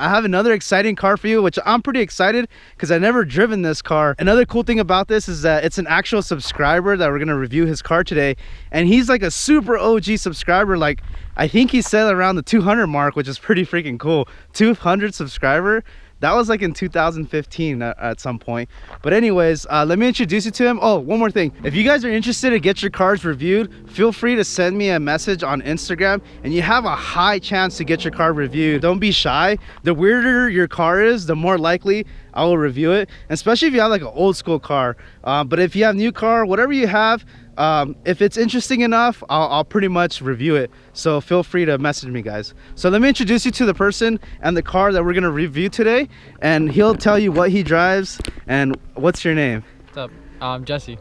I have another exciting car for you, which I'm pretty excited because I've never driven this car. Another cool thing about this is that it's an actual subscriber that we're gonna review his car today, and he's like a super OG subscriber. Like, I think he said around the 200 mark, which is pretty freaking cool. 200 subscriber. That was like in 2015 at some point. But anyways, let me introduce you to him. Oh, one more thing. If you guys are interested to get your cars reviewed, feel free to send me a message on Instagram, and you have a high chance to get your car reviewed. Don't be shy. The weirder your car is, the more likely I will review it, especially if you have like an old school car. But if you have new car, whatever you have, if it's interesting enough, I'll pretty much review it. So feel free to message me, guys. So let me introduce you to the person and the car that we're gonna review today, and he'll tell you what he drives. And what's your name? What's up? Jesse.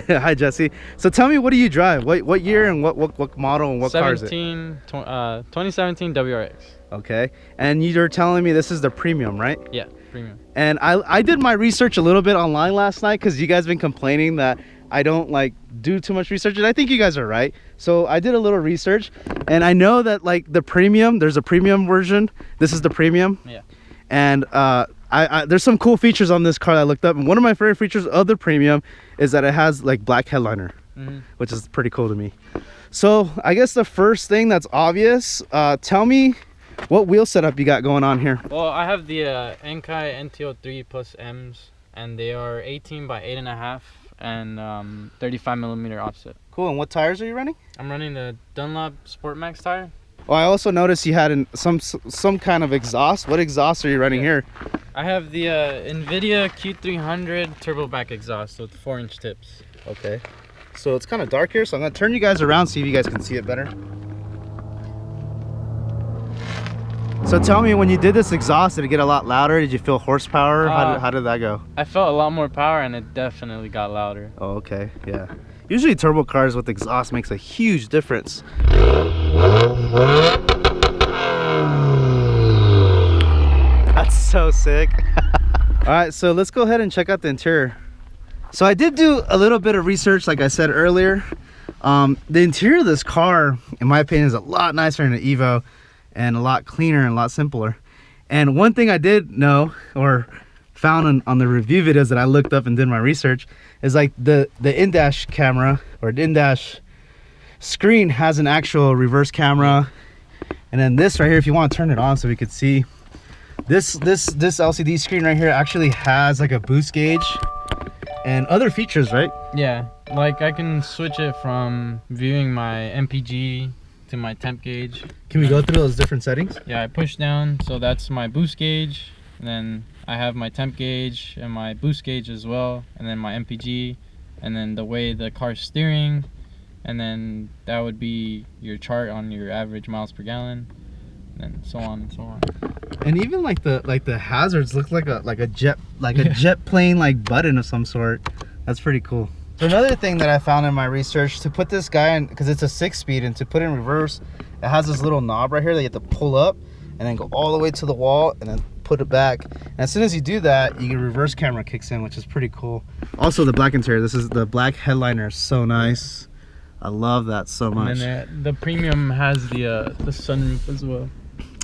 Hi, Jesse. So tell me, what do you drive? What year and what model and what car is it? 2017 WRX. Okay. And you're telling me this is the premium, right? Yeah, premium. And I did my research a little bit online last night because you guys been complaining that I don't like do too much research, and I think you guys are right. So I did a little research, and I know that like the premium, there's a premium version. This is the premium. Yeah. And there's some cool features on this car that I looked up, and one of my favorite features of the premium is that it has like black headliner, which is pretty cool to me. So I guess the first thing that's obvious, tell me what wheel setup you got going on here. Well, I have the Enkai NTO3 plus M's, and they are 18 by 8.5 and 35 millimeter offset. Cool. And what tires are you running? I'm running the Dunlop Sport Max tire. Well, I also noticed you had some kind of exhaust. What exhaust are you running here? I have the NVIDIA Q300 turbo back exhaust with 4-inch tips. Okay. So it's kind of dark here, so I'm gonna turn you guys around, see if you guys can see it better. So tell me, when you did this exhaust, did it get a lot louder? Did you feel horsepower? How did that go? I felt a lot more power, and it definitely got louder. Oh, okay, yeah. Usually turbo cars with exhaust makes a huge difference. That's so sick. All right, so let's go ahead and check out the interior. So I did do a little bit of research, like I said earlier. The interior of this car, in my opinion, is a lot nicer than an Evo, and a lot cleaner and a lot simpler. And one thing I did know, or found on the review videos that I looked up and did my research, is like the in-dash camera, or the in-dash screen, has an actual reverse camera. And then this right here, if you want to turn it on so we could see, this LCD screen right here actually has like a boost gauge and other features, right? Yeah, like I can switch it from viewing my MPG to my temp gauge. Can we go through those different settings? Yeah, I push down, so that's my boost gauge, and then I have my temp gauge and my boost gauge as well, and then my MPG, and then the way the car's steering, and then that would be your chart on your average miles per gallon, and so on and so on. And even like the hazards look like a jet plane like button of some sort. That's pretty cool. So another thing that I found in my research, to put this guy in, because it's a 6-speed, and to put it in reverse, it has this little knob right here that you have to pull up and then go all the way to the wall and then put it back. And as soon as you do that, your reverse camera kicks in, which is pretty cool. Also the black interior, this is the black headliner, so nice. I love that so much. And then the premium has the sunroof as well.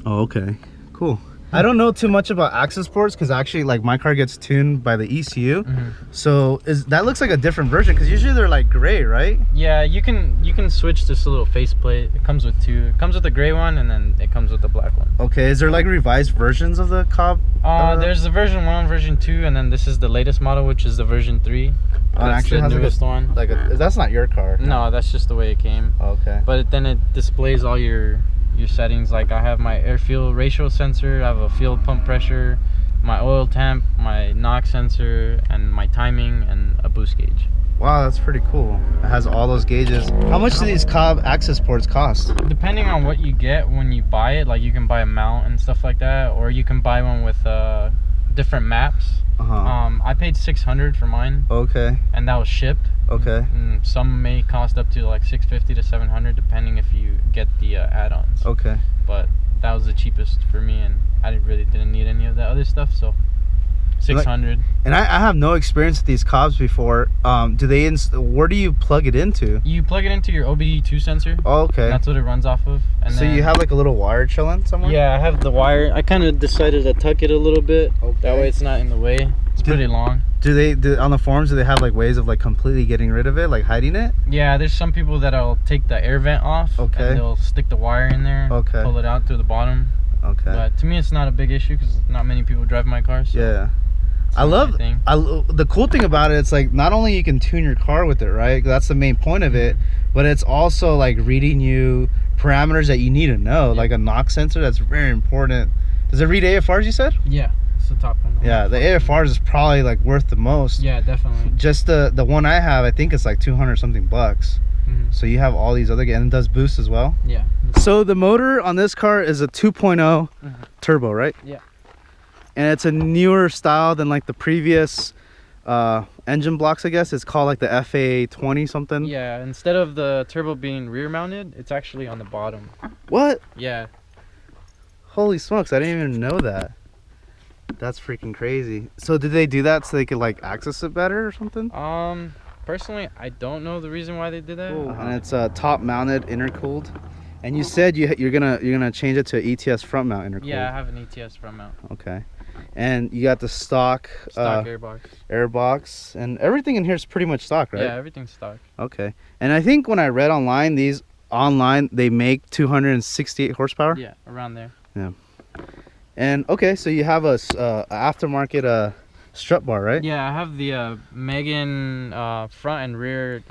Oh, okay, cool. I don't know too much about access ports because actually, like, my car gets tuned by the ECU. So that looks like a different version, because usually they're like gray, right? Yeah, you can switch this little faceplate. It comes with two. It comes with the gray one, and then it comes with the black one. Okay, is there like revised versions of the Cobb? There's the version 1, version 2, and then this is the latest model, which is the version 3. That's actually the newest one. That's not your car. No, that's just the way it came. Okay. But then it displays all your settings. Like I have my air fuel ratio sensor, I have a fuel pump pressure, my oil temp, my NOx sensor, and my timing, and a boost gauge. Wow, that's pretty cool. It has all those gauges. How much do these Cobb access ports cost? Depending on what you get when you buy it, like you can buy a mount and stuff like that, or you can buy one with different maps. I paid $600 for mine. Okay. And that was shipped. Okay. And some may cost up to like $650 to $700 depending if you get the add-ons. Okay. But that was the cheapest for me, and I really didn't need any of that other stuff, so 600. And I have no experience with these Cobbs before. Do they? Where do you plug it into? You plug it into your OBD2 sensor. Oh, okay. That's what it runs off of. And so you have like a little wire chilling somewhere? Yeah, I have the wire. I kind of decided to tuck it a little bit. Okay. That way it's not in the way. It's pretty long. Do on the forums, do they have like ways of like completely getting rid of it, like hiding it? Yeah, there's some people that'll take the air vent off. Okay. And they'll stick the wire in there. Okay. Pull it out through the bottom. Okay. But to me, it's not a big issue because not many people drive my car. So Yeah. The cool thing about it, it's like not only you can tune your car with it, right? That's the main point of it, but it's also like reading you parameters that you need to know, like a knock sensor. That's very important. Does it read AFRs, you said? Yeah, it's the top one. Yeah, the AFRs is probably like worth the most. Yeah, definitely. Just the one I have, I think it's like 200 something bucks. So you have all these other, and it does boost as well. Yeah. So the motor on this car is a 2.0 turbo, right? Yeah. And it's a newer style than like the previous engine blocks, I guess. It's called like the FA20 something. Yeah, instead of the turbo being rear mounted, it's actually on the bottom. What? Yeah. Holy smokes, I didn't even know that. That's freaking crazy. So did they do that so they could like access it better or something? Personally, I don't know the reason why they did that. And it's top mounted intercooled. And you said you're gonna change it to an ETS front mount intercooled. Yeah, I have an ETS front mount. Okay. And you got the stock airbox, and everything in here is pretty much stock, right? Yeah, everything's stock. Okay. And I think when I read online, they make 268 horsepower. Yeah, around there. Yeah. And okay, so you have a aftermarket strut bar, right? Yeah, I have the Megan front and rear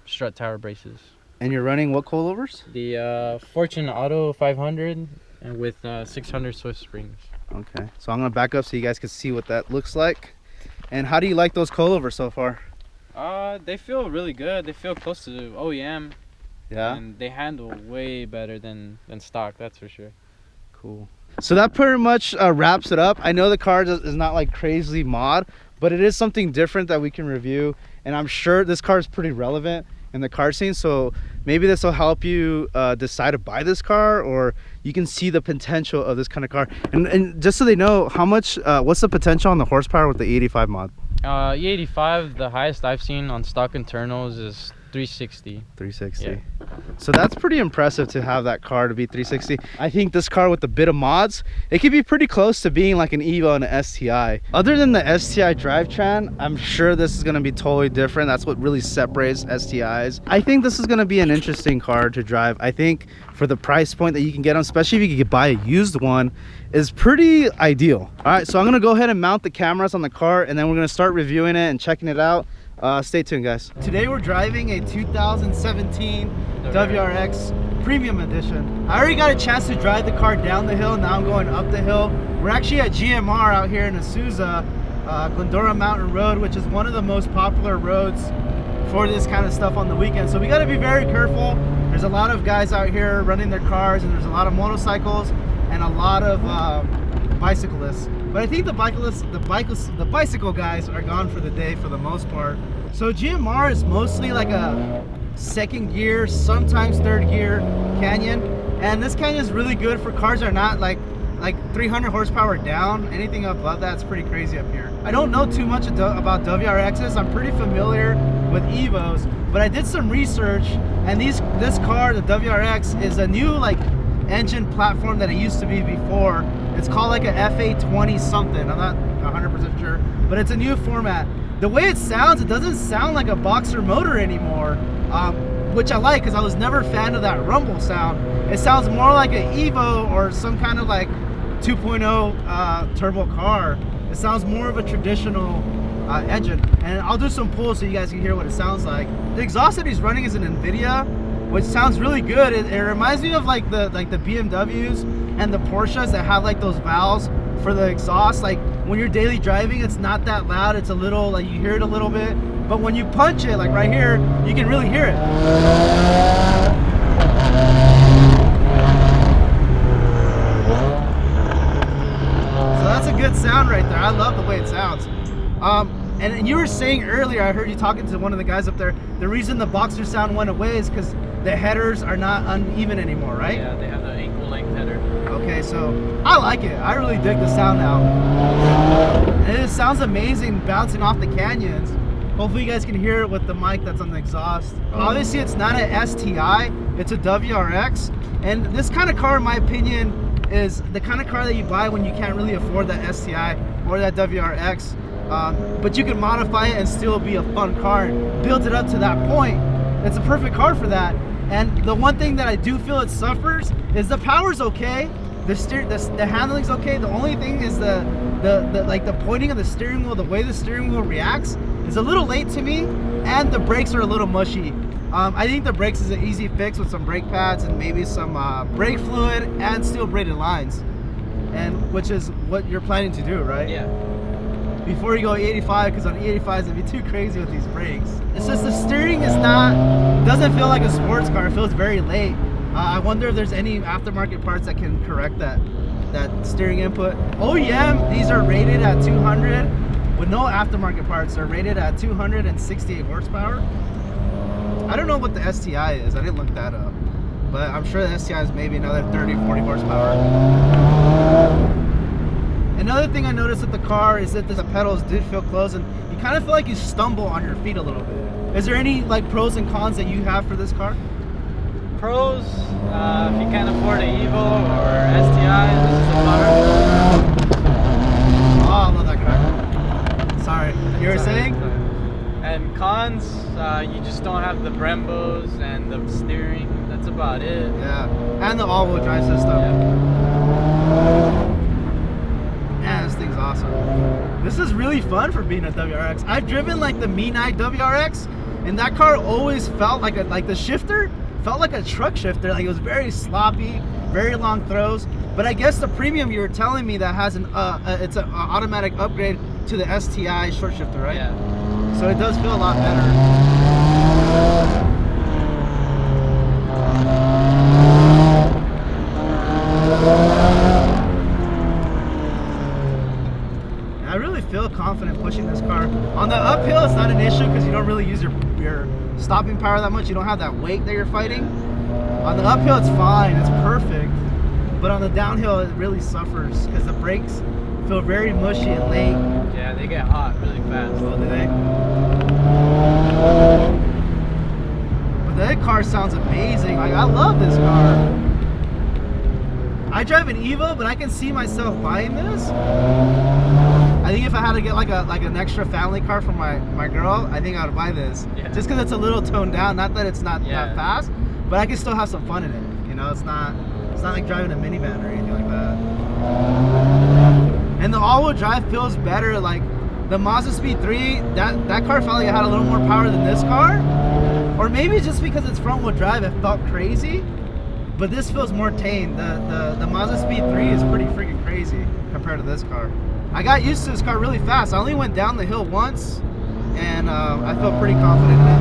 strut tower braces. And you're running what coilovers? The Fortune Auto 500 and with 600 Swift springs. Okay, so I'm gonna back up so you guys can see what that looks like. And how do you like those coilovers so far? They feel really good. They feel close to OEM. Yeah. And they handle way better than stock, that's for sure. Cool. So that pretty much wraps it up. I know the car is not like crazy mod, but it is something different that we can review. And I'm sure this car is pretty relevant in the car scene. So maybe this will help you decide to buy this car, or you can see the potential of this kind of car. And just so they know, how much, what's the potential on the horsepower with the E85 mod? E85, the highest I've seen on stock internals is 360. 360. Yeah. So that's pretty impressive to have that car to be 360. I think this car with a bit of mods, it could be pretty close to being like an Evo and an STI. Other than the STI drivetrain, I'm sure this is going to be totally different. That's what really separates STIs. I think this is going to be an interesting car to drive. I think for the price point that you can get them, especially if you could buy a used one, is pretty ideal. All right, so I'm going to go ahead and mount the cameras on the car, and then we're going to start reviewing it and checking it out. Stay tuned, guys. Today we're driving a 2017 WRX Premium Edition. I already got a chance to drive the car down the hill. Now I'm going up the hill. We're actually at GMR out here in Azusa, Glendora Mountain Road, which is one of the most popular roads for this kind of stuff on the weekend. So we got to be very careful. There's a lot of guys out here running their cars, and there's a lot of motorcycles and a lot of bicyclists. But I think the bicycle guys are gone for the day for the most part. So GMR is mostly like a second gear, sometimes third gear Canyon. And this Canyon is really good for cars that are not like 300 horsepower down. Anything above that's pretty crazy up here. I don't know too much about WRXs. I'm pretty familiar with Evos, but I did some research, and this car, the WRX, is a new like engine platform that it used to be before. It's called like a FA20 something. I'm not 100% sure, but it's a new format. The way it sounds, it doesn't sound like a boxer motor anymore, which I like, because I was never a fan of that rumble sound. It sounds more like an Evo or some kind of like 2.0 turbo car. It sounds more of a traditional engine, and I'll do some pulls so you guys can hear what it sounds like. The exhaust that he's running is an NVIDIA, which sounds really good. It reminds me of like the BMWs and the Porsches that have like those valves for the exhaust. Like when you're daily driving, it's not that loud. It's a little, like, you hear it a little bit, but when you punch it, like right here, you can really hear it. So that's a good sound right there. I love the way it sounds. And you were saying earlier, I heard you talking to one of the guys up there, the reason the boxer sound went away is because the headers are not uneven anymore, right? Yeah, they have the ankle full length header. Okay, so I like it. I really dig the sound now. And it sounds amazing bouncing off the canyons. Hopefully you guys can hear it with the mic that's on the exhaust. Obviously it's not an STI, it's a WRX. And this kind of car, in my opinion, is the kind of car that you buy when you can't really afford that STI or that WRX. But you can modify it and still be a fun car and build it up to that point. It's a perfect car for that. And the one thing that I do feel it suffers is the power's okay, the handling's okay. The only thing is the pointing of the steering wheel, the way the steering wheel reacts is a little late to me, and the brakes are a little mushy. I think the brakes is an easy fix with some brake pads and maybe some brake fluid and steel braided lines, and which is what you're planning to do, right? Yeah. Before you go 85, because on 85s it'd be too crazy with these brakes. It's just the steering doesn't feel like a sports car. It feels very late. I wonder if there's any aftermarket parts that can correct that steering input. OEM, these are rated at 200 with no aftermarket parts. They're rated at 268 horsepower. I don't know what the STI is. I didn't look that up, but I'm sure the STI is maybe another 30-40 horsepower. Another thing I noticed with the car is that the pedals did feel closed, and you kind of feel like you stumble on your feet a little bit. Is there any like pros and cons that you have for this car? Pros, if you can't afford an Evo or STI, this is the car. Oh, I love that car. Sorry, you were saying? And cons, you just don't have the Brembos and the steering. That's about it. Yeah, and the all-wheel drive system. Yeah. Man, this thing's awesome. This is really fun for being a WRX. I've driven like the Mi-9 WRX, and that car always felt like the shifter felt like a truck shifter. Like it was very sloppy, very long throws. But I guess the premium you were telling me that has it's an automatic upgrade to the STI short shifter, right? Yeah. So it does feel a lot better. I really feel confident pushing this car. On the uphill, it's not an issue because you don't really use your stopping power that much. You don't have that weight that you're fighting. On the uphill, it's fine. It's perfect. But on the downhill, it really suffers because the brakes feel very mushy and late. Yeah, they get hot really fast. Oh, do they? But that car sounds amazing. Like, I love this car. I drive an Evo, but I can see myself buying this. I think if I had to get like an extra family car for my girl, I think I would buy this. Yeah. Just because it's a little toned down. Not that it's not that fast, but I can still have some fun in it. You know, it's not like driving a minivan or anything like that. And the all-wheel drive feels better. Like the Mazda Speed 3, that car felt like it had a little more power than this car. Or maybe just because it's front-wheel drive, it felt crazy. But this feels more tame. The Mazda Speed 3 is pretty freaking crazy compared to this car. I got used to this car really fast. I only went down the hill once, and I felt pretty confident in it.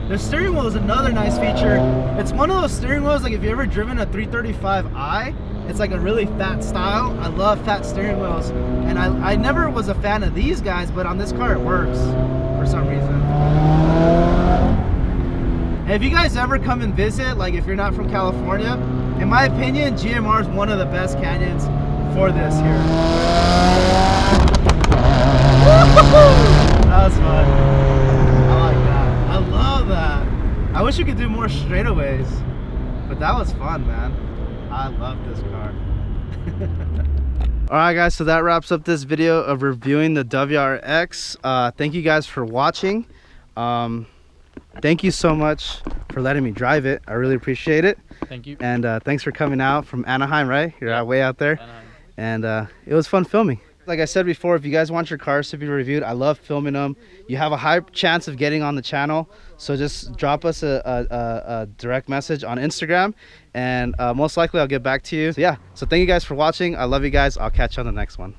The steering wheel is another nice feature. It's one of those steering wheels, like if you've ever driven a 335i, it's like a really fat style. I love fat steering wheels. And I never was a fan of these guys, but on this car it works for some reason. And if you guys ever come and visit, like if you're not from California, in my opinion, GMR is one of the best canyons for this here. That was fun. I like that. I love that. I wish you could do more straightaways, but that was fun, man. I love this car. All right, guys, so that wraps up this video of reviewing the WRX. Thank you guys for watching. Thank you so much for letting me drive it. I really appreciate it. Thank you. And thanks for coming out from Anaheim, right? You're way out there. Anaheim. And it was fun filming. Like I said before, if you guys want your cars to be reviewed, I love filming them. You have a high chance of getting on the channel, so just drop us a direct message on Instagram, and most likely I'll get back to you. So yeah, so thank you guys for watching. I love you guys. I'll catch you on the next one.